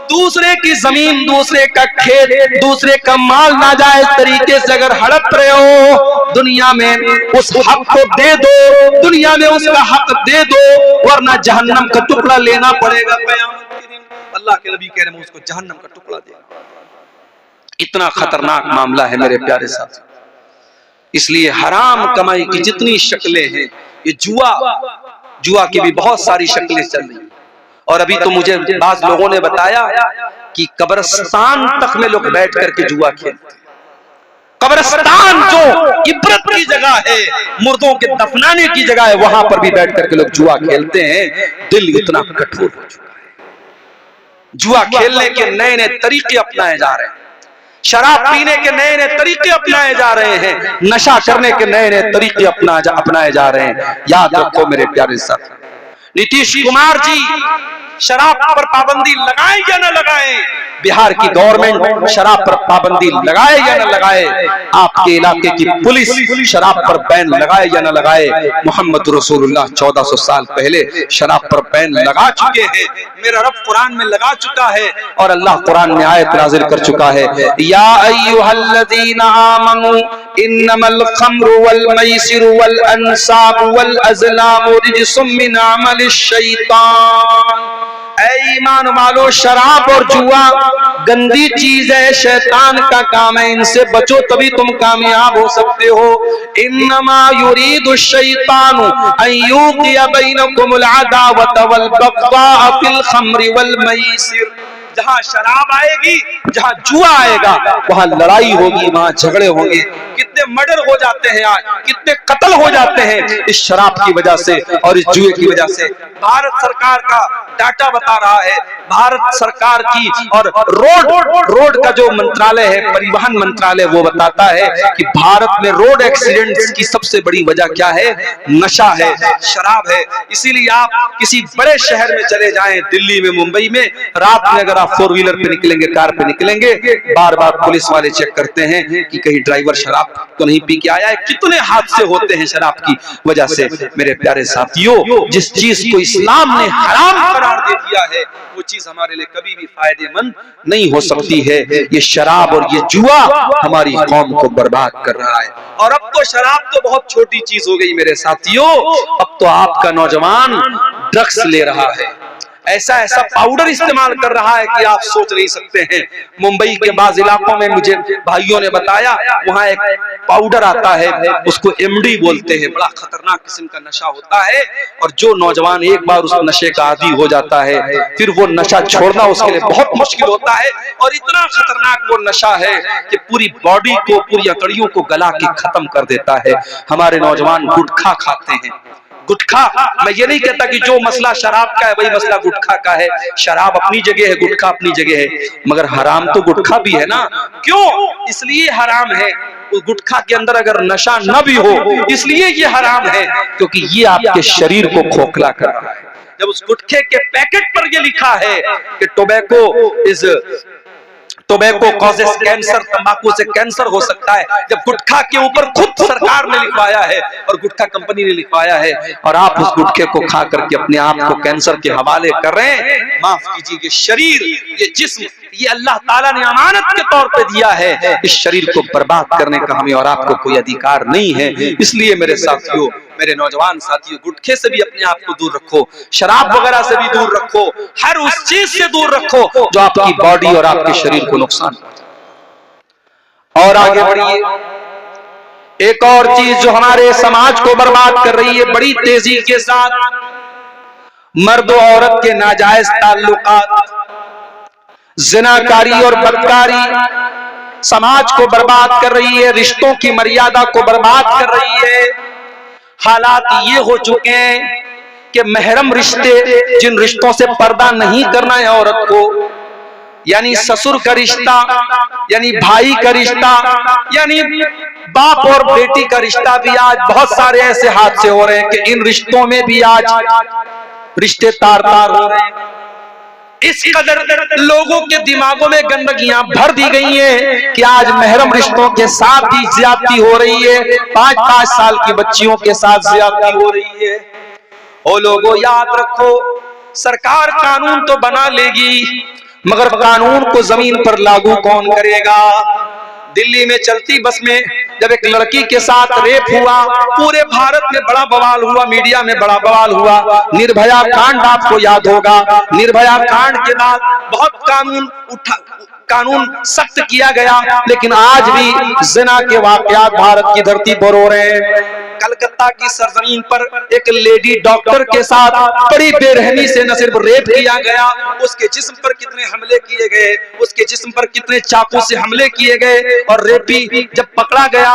दूसरे की जमीन, दूसरे का खेत, दूसरे का माल नाजायज तरीके से अगर हड़प रहे हो, दुनिया में उस हक को दे दो, दुनिया में उसका हक दे दो, वरना जहन्नम का टुकड़ा लेना पड़ेगा क़यामत के दिन। अल्लाह के नबी कह रहे हैं, मैं उसको जहन्नम का टुकड़ा देगा। इतना खतरनाक मामला है मेरे प्यारे साथ। इसलिए हराम कमाई की जितनी शक्लें हैं, ये जुआ की भी बहुत सारी शक्लें चल रही हैं। और अभी तो मुझे बाज लोगों ने बताया कि कब्रिस्तान तक में लोग बैठ करके जुआ खेलते हैं। कब्रिस्तान जो इबरत की जगह है, मुर्दों के दफनाने की जगह है, वहां पर भी बैठ करके लोग जुआ खेलते हैं। दिल इतना कठोर हो चुका है, जुआ खेलने के नए नए तरीके अपनाए जा रहे हैं, शराब पीने के नए नए तरीके अपनाए जा रहे हैं, नशा करने के नए नए तरीके अपनाए जा रहे हैं। याद रखो मेरे प्यारे साथी, नीतीश कुमार जी शराब पर पाबंदी लगाए या न लगाए, बिहार की गवर्नमेंट शराब पर पाबंदी लगाए या न लगाए, आपके इलाके की पुलिस शराब पर बैन लगाए या न लगाए, मोहम्मद रसूलुल्लाह 1400 साल पहले शराब पर बैन लगा चुके हैं। मेरा रब कुरान में लगा चुका है, और अल्लाह कुरान में आयत नाज़िल कर चुका है, या अय्युहल्लज़ीना आमनू इन्नमल खम्रु वल मैसिरु वल अंसाबु वल अज़लामु रिज्सुम मिन अमलिश शैतान। ऐ ईमान वालो, शराब और जुआ गंदी चीज है, शैतान का काम है, इनसे बचो तभी तुम कामयाब हो सकते हो। इन्नमा युरीदु शैतानु अन युक़िया बैनकुमुल अदावत वल बग़्ज़ा फिल खम्रि वल मैसिर। जहां शराब आएगी, जहां जुआ आएगा, वहां लड़ाई होगी, वहां झगड़े होंगे। कितने मर्डर हो जाते हैं आज, कितने कत्ल हो जाते हैं इस शराब की वजह से और इस जुए की वजह से। भारत सरकार का डाटा बता रहा है, भारत सरकार की और रोड का जो मंत्रालय है, परिवहन मंत्रालय, वो बताता है कि भारत में रोड एक्सीडेंट्स की सबसे बड़ी वजह क्या है? नशा है, शराब है। इसीलिए आप किसी बड़े शहर में चले जाएं, दिल्ली में, मुंबई में, रात में अगर आप 4 व्हीलर पे निकलेंगे, कार पे निकलेंगे, बार बार पुलिस वाले चेक करते हैं कि कहीं ड्राइवर शराब तो नहीं पी के आया है। कितने हादसे होते हैं शराब की वजह से। मेरे प्यारे साथियों, जिस चीज को इस्लाम ने हराम करार दे दिया है, वो चीज हमारे लिए कभी भी फायदेमंद नहीं हो सकती है। ये शराब और ये जुआ हमारी कौम को बर्बाद कर रहा है। और अब तो शराब तो बहुत छोटी चीज हो गई मेरे साथियों, अब तो आपका नौजवान ड्रग्स ले रहा है, ऐसा ऐसा पाउडर इस्तेमाल कर रहा है कि आप सोच नहीं सकते हैं। मुंबई के बाज़ इलाकों में मुझे भाइयों ने बताया, वहां एक पाउडर आता है, उसको एमडी बोलते हैं, बड़ा खतरनाक किस्म का नशा होता है। और जो नौजवान एक बार उस नशे का आदी हो जाता है, फिर वो नशा छोड़ना उसके लिए बहुत मुश्किल होता है। और इतना खतरनाक वो नशा है कि पूरी बॉडी को, पूरी अकड़ियों को गला के खत्म कर देता है। हमारे नौजवान गुटखा खाते हैं। गुटखा, मैं ये नहीं कहता कि जो मसला शराब का है वही मसला गुटखा का है। शराब अपनी जगह है, गुटखा अपनी जगह है, मगर हराम तो गुटखा भी है ना। क्यों? इसलिए हराम है। उस गुटखा के अंदर अगर नशा न भी हो, इसलिए ये हराम है, क्योंकि ये आपके शरीर को खोखला कर रहा है। जब उस गुटखे के पैकेट पर ये लिखा है कि टोबैको कॉजेस कैंसर, तंबाकू से कैंसर हो सकता है, जब गुटखा के ऊपर खुद सरकार ने लिखवाया है और गुटखा कंपनी ने लिखवाया है, और आप उस गुटखे को खा करके अपने आप को कैंसर के हवाले कर रहे हैं। माफ कीजिए, ये शरीर, ये जिस्म, ये अल्लाह ताला ने अमानत के तौर पे दिया है। इस शरीर को बर्बाद करने का हमें और आपको कोई अधिकार नहीं है। इसलिए मेरे साथियों, मेरे नौजवान साथियों, गुटखे से भी अपने आप को दूर रखो, शराब वगैरह से भी दूर रखो, हर उस चीज से दूर रखो जो आपकी बॉडी और आपके शरीर को नुकसान। और आगे बढ़िए, एक और चीज जो हमारे समाज को बर्बाद कर रही है बड़ी तेजी के साथ, मर्द और औरत के नाजायज ताल्लुकात, जिनाकारी और बदकारी समाज को बर्बाद कर रही है, रिश्तों की मर्यादा को बर्बाद कर रही है। हालात ये हो चुके हैं कि महरम रिश्ते, जिन रिश्तों से पर्दा नहीं करना है औरत को, यानी ससुर का रिश्ता, यानी भाई का रिश्ता, यानी बाप और बेटी का रिश्ता, भी आज बहुत सारे ऐसे हादसे हो रहे हैं कि इन रिश्तों में भी आज रिश्ते तार तार हो रहे हैं। इस कदर लोगों के दिमागों में गंदगियां भर दी गई हैं कि आज महरम रिश्तों के साथ भी ज्यादती हो रही है, 5-5 साल की बच्चियों के साथ ज्यादती हो रही है। ओ लोगों, याद रखो, सरकार कानून तो बना लेगी, मगर कानून को जमीन पर लागू कौन करेगा? दिल्ली में चलती बस में जब एक लड़की के साथ रेप हुआ, पूरे भारत में बड़ा बवाल हुआ, मीडिया में बड़ा बवाल हुआ। निर्भया कांड आपको याद होगा। निर्भया कांड के बाद बहुत कानून सख्त किया गया, लेकिन आज भी जिना के वाकयात भारत की धरती पर हो रहे हैं। कलकत्ता की सरजमीन पर एक लेडी डॉक्टर के साथ बड़ी बेरहमी से न सिर्फ रेप किया गया, उसके जिस्म पर कितने हमले किए गए, उसके जिस्म पर कितने चाकू से हमले किए गए, और रेपी जब पकड़ा गया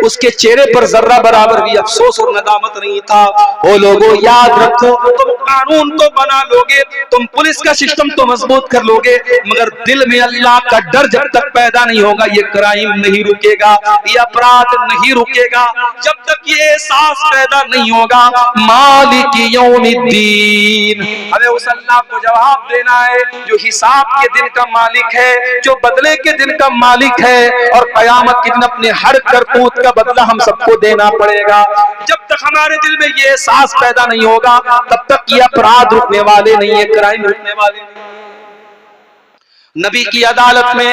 उसके चेहरे पर जर्रा बराबर भी अफसोस और नदामत नहीं था। वो लोगों, याद रखो, तुम कानून तो बना लोगे, तुम पुलिस का सिस्टम तो मजबूत कर लोगे, मगर दिल में अल्लाह का डर जब तक पैदा नहीं होगा, ये क्राइम नहीं रुकेगा, ये अपराध नहीं रुकेगा। जब तक ये एहसास पैदा नहीं होगा, मालिक यौमिद्दीन, हमें उस अल्लाह को जवाब देना है जो हिसाब के दिन का मालिक है, जो बदले के दिन का मालिक है, और कयामत के दिन अपने हर करतूत का बदला हम सबको देना पड़ेगा। जब तक हमारे दिल में ये एहसास पैदा नहीं होगा, तब तक ये अपराध रुकने वाले नहीं है, क्राइम रुकने वाले नहीं। नबी की अदालत में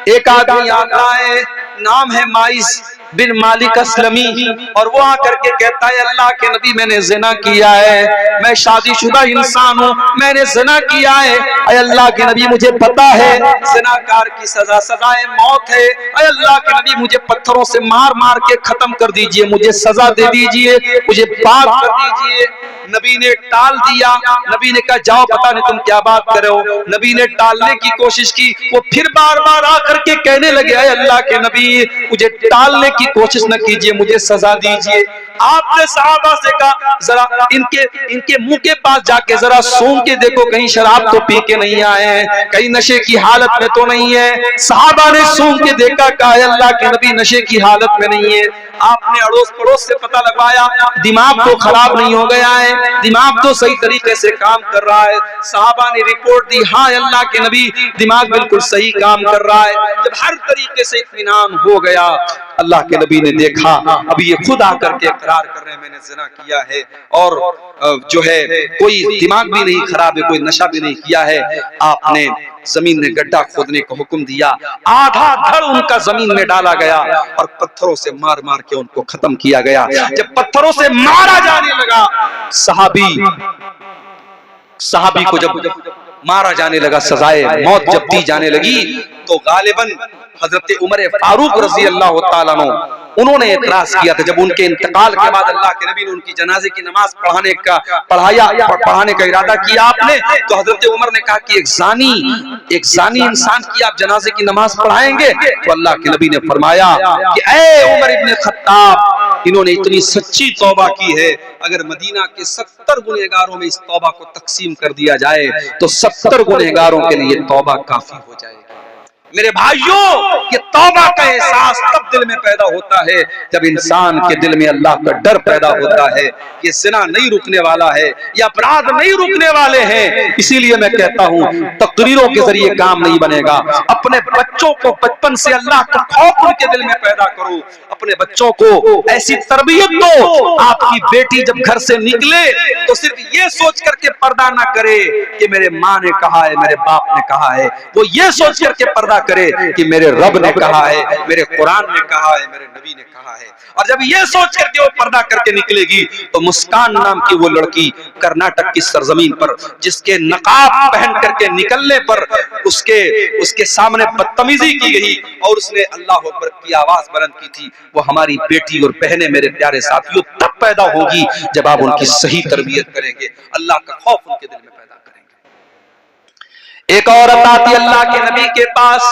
एक आदमी आता है, नाम है माइस बिन मालिक असलमी, और वो आकर के कहता है, अल्लाह के नबी, मैंने जिना किया है, मैं शादीशुदा इंसान हूँ, मैंने जिना किया है। अल्लाह के नबी, मुझे पता है जिनाकार की सजा सजाए मौत है। अल्लाह के नबी, मुझे पत्थरों से मार मार के खत्म कर दीजिए, मुझे सजा दे दीजिए, मुझे पाक कर दीजिए। नबी ने टाल दिया। नबी ने कहा जाओ, पता नहीं तुम क्या बात कर रहे हो। नबी ने टालने की कोशिश की, वो फिर बार बार आकर के कहने लगे अल्लाह के नबी मुझे टालने की कोशिश न कीजिए, मुझे सजा दीजिए। आपने सहाबा से कहा जरा इनके मुंह के पास जाके जरा सूंघ के देखो कहीं शराब तो पी के नहीं आए हैं, कहीं नशे की हालत में तो नहीं है। सहाबा ने सूंघ के देखा, कहा अल्लाह के नबी नशे की हालत में नहीं है। आपने अड़ोस पड़ोस से पता लगवाया, दिमाग तो खराब नहीं हो गया है, दिमाग तो सही तरीके से काम कर रहा है। सहाबा ने रिपोर्ट दी, हाँ अल्लाह के नबी दिमाग बिल्कुल सही काम कर रहा है। जब हर तरीके से इत्मीनान हो गया, अल्लाह के नबी ने देखा अभी ये खुद आकर के इकरार कर रहे हैं मैंने जिना किया है, और जो है कोई दिमाग भी नहीं खराब है, कोई नशा भी नहीं किया है। आपने जमीन में गड्ढा खोदने का हुक्म दिया, आधा धड़ उनका जमीन में डाला गया और पत्थरों से मार मार के उनको खत्म किया गया। जब पत्थरों से मारा जाने लगा, सहाबी को जब मारा जाने लगा, सजाए मौत जब दी जाने लगी, तो गालिबन हजरत उमर फारूक रजी अल्लाह ताला अन्हु उन्होंने एतराज किया था। जब उनके इंतकाल के बाद अल्लाह के नबी ने उनकी जनाजे की नमाज पढ़ाने का इरादा किया आपने, तो हजरत उमर ने कहा कि एक जानी इंसान की आप जनाजे की नमाज पढ़ाएंगे? तो अल्लाह के नबी ने फरमाया कि ए उमर इब्ने खत्ताब, इन्होंने इतनी सच्ची तौबा की है, अगर मदीना के 70 गुनहगारों में इस तौबा को तकसीम कर दिया जाए तो 70 गुनहगारों के लिए तौबा काफी हो जाएगी। मेरे भाइयों, ये तौबा का एहसास तब दिल में पैदा होता है जब इंसान के दिल में अल्लाह का डर पैदा होता है। ये ज़िना नहीं रुकने वाला है, ये अपराध नहीं रुकने वाले हैं। इसीलिए मैं कहता हूँ तकरीरों के जरिए काम नहीं बनेगा। अपने बच्चों को बचपन से अल्लाह का खौफ उनके दिल में पैदा करो, अपने बच्चों को ऐसी तरबियत दो, आपकी बेटी जब घर से निकले तो सिर्फ ये सोच करके पर्दा ना करे कि मेरे माँ ने कहा है, मेरे बाप ने कहा है, वो ये सोच करके पर्दा करे कि मेरे रब ने कहा है, मेरे कुरान ने कहा है, मेरे नबी ने कहा है। और जब ये सोच करके वो पर्दा करके निकलेगी तो मुस्कान नाम की वो लड़की कर्नाटक की सरजमीन पर, जिसके नकाब पहन करके निकलने पर उसके सामने बदतमीजी की गई और उसने अल्लाह अकबर की आवाज बुलंद की थी, वो हमारी बेटी और बहनें मेरे प्यारे साथियों तब पैदा होगी जब आप उनकी सही तरबियत करेंगे, अल्लाह का खौफ उनके दिल में पैदा करेंगे। एक औरत आती अल्लाह के नबी के पास,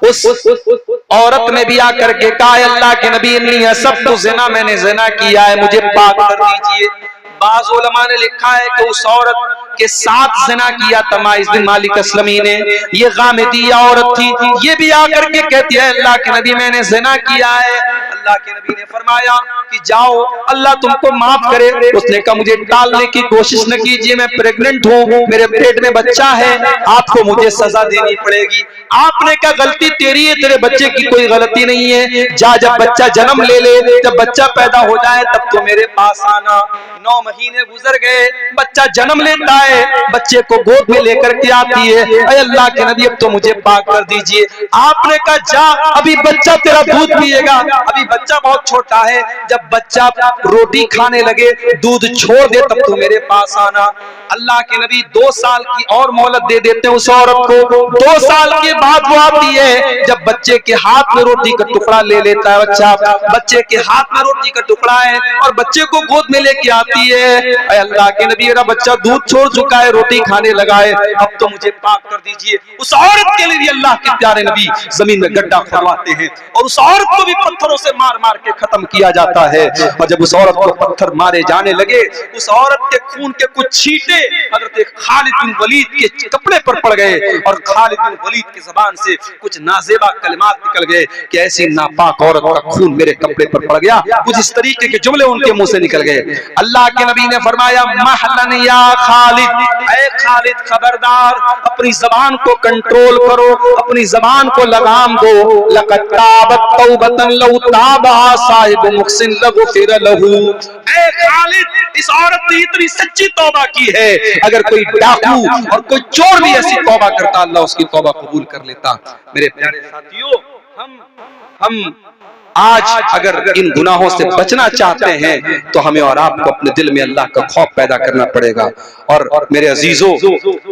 उस औरत ने भी आकर के कहा अल्लाह के नबी सब तो ज़िना, मैंने ज़िना किया है, मुझे पाक कर दीजिए। बाज़ उलमा ने लिखा है कि उस औरत के साथ ज़िना किया था माइज़ बिन मालिक अस्लमी ने, ये गामिदिया औरत थी, ये भी आकर के कहती है अल्लाह के नबी मैंने ज़िना किया है। अल्लाह के नबी ने फरमाया कि जाओ अल्लाह तुमको माफ करे। उसने कहा मुझे टालने की कोशिश न कीजिए, मैं प्रेग्नेंट हूँ, मेरे पेट में बच्चा है, आपको मुझे सजा देनी पड़ेगी। आपने कहा गलती तेरी है, तेरे बच्चे की कोई गलती नहीं है, जा जब बच्चा जन्म ले ले, जब बच्चा पैदा हो जाए तब तो मेरे पास आना। 9 महीने गुजर गए, बच्चा जन्म लेता है, बच्चे को गोद में लेकर के आती है, अल्लाह के नबी अब तो मुझे पाक कर दीजिए। आपने कहा जा अभी बच्चा तेरा दूध पिएगा, अभी बच्चा बहुत छोटा है, जब बच्चा रोटी खाने लगे दूध छोड़ दे तब तो मेरे पास आना। अल्लाह के नबी 2 साल की और मोहलत दे देते हैं उस औरत को। 2 साल के बाद वो आती है, जब बच्चे के हाथ में रोटी का टुकड़ा ले लेता है बच्चा, बच्चे के हाथ में रोटी का टुकड़ा है और बच्चे को गोद में लेके आती है, अल्लाह के नबी मेरा बच्चा दूध छोड़ चुका है, रोटी खाने लगा है, अब तो मुझे पाक कर दीजिए। उस औरत के लिए भी अल्लाह के प्यारे नबी जमीन में गड्ढा खुदवाते हैं और उस औरत को भी पत्थरों से मार मार के खत्म किया जाता है। और जब उस औरत को पत्थर मारे जाने लगे, उस औरत के खून के कुछ छींटे हजरत खालिद बिन वलीद के कपड़े पर पड़ गए और खालिद बिन वलीद की जुबान से कुछ नाजेबा कलिमात निकल गए कि ऐसी नापाक औरत का खून मेरे कपड़े पर पड़ गया, कुछ इस तरीके के जुमले उनके मुंह से निकल गए। अल्लाह के नबी ने फरमाया महलन या खालिद, ऐ खालिद खबरदार, अपनी जबान को कंट्रोल करो, अपनी जबान को लगाम दो। लक़द ताबत तौबतन लौ ताबा साहिब मुहसिन लगफिर लहू। ऐ खालिद, इस औरत ने इतनी सच्ची तौबा की है, अगर कोई डाकू और कोई चोर भी ऐसी तौबा करता अल्लाह उसकी तौबा कबूल कर लेता। मेरे प्यारे साथियों, हम आज अगर इन गुनाहों से बचना चाहते हैं तो हमें और आपको अपने दिल में अल्लाह का खौफ पैदा करना पड़ेगा। और मेरे अजीजों,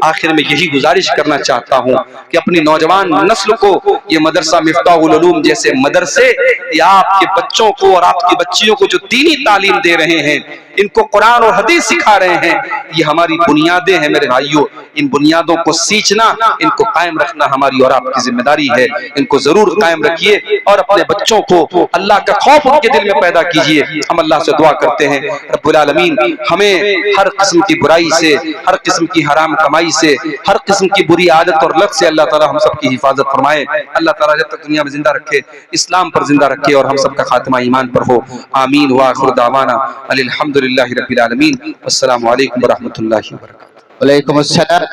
आखिर में यही गुजारिश करना चाहता हूं कि अपनी नौजवान नस्ल को ये मदरसा मिफ्ताहुल उलूम जैसे मदरसे या आपके बच्चों को और आपकी बच्चियों को जो दीनी तालीम दे रहे हैं, इनको कुरान और हदीस सिखा रहे हैं, ये हमारी बुनियादें हैं मेरे भाइयों। इन बुनियादों को सींचना, इनको कायम रखना हमारी और आपकी जिम्मेदारी है। इनको जरूर कायम रखिए और अपने बच्चों को अल्लाह का खौफ उनके दिल में पैदा कीजिए। हम अल्लाह से दुआ करते हैं रब्बुल आलमीन हमें हर किस्म की बुराई से, हर किस्म की हराम कमाई से, हर किस्म की बुरी आदत और लत से अल्लाह ताला हम सब की हिफाजत फरमाए। अल्लाह ताला जब तक दुनिया में जिंदा रखे, इस्लाम पर जिंदा रखे और हम सब का खात्मा ईमान पर हो। आमीन व आखिर दावाना अल्हम्दुलिल्लाहि रब्बिल आलमीन। अस्सलामु अलैकुम व रहमतुल्लाहि व बरकातुहू। वालेकुम अस्सलाम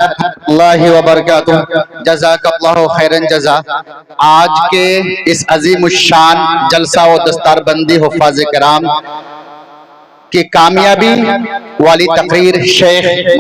अल्लाह व बरकातुहू। जज़ाकल्लाहु खैरन जज़ा। आज के इस अजीम शान जलसा व दस्तारबंदी हुफ़ाज़ किराम की कामयाबी वाली तकरीर शेख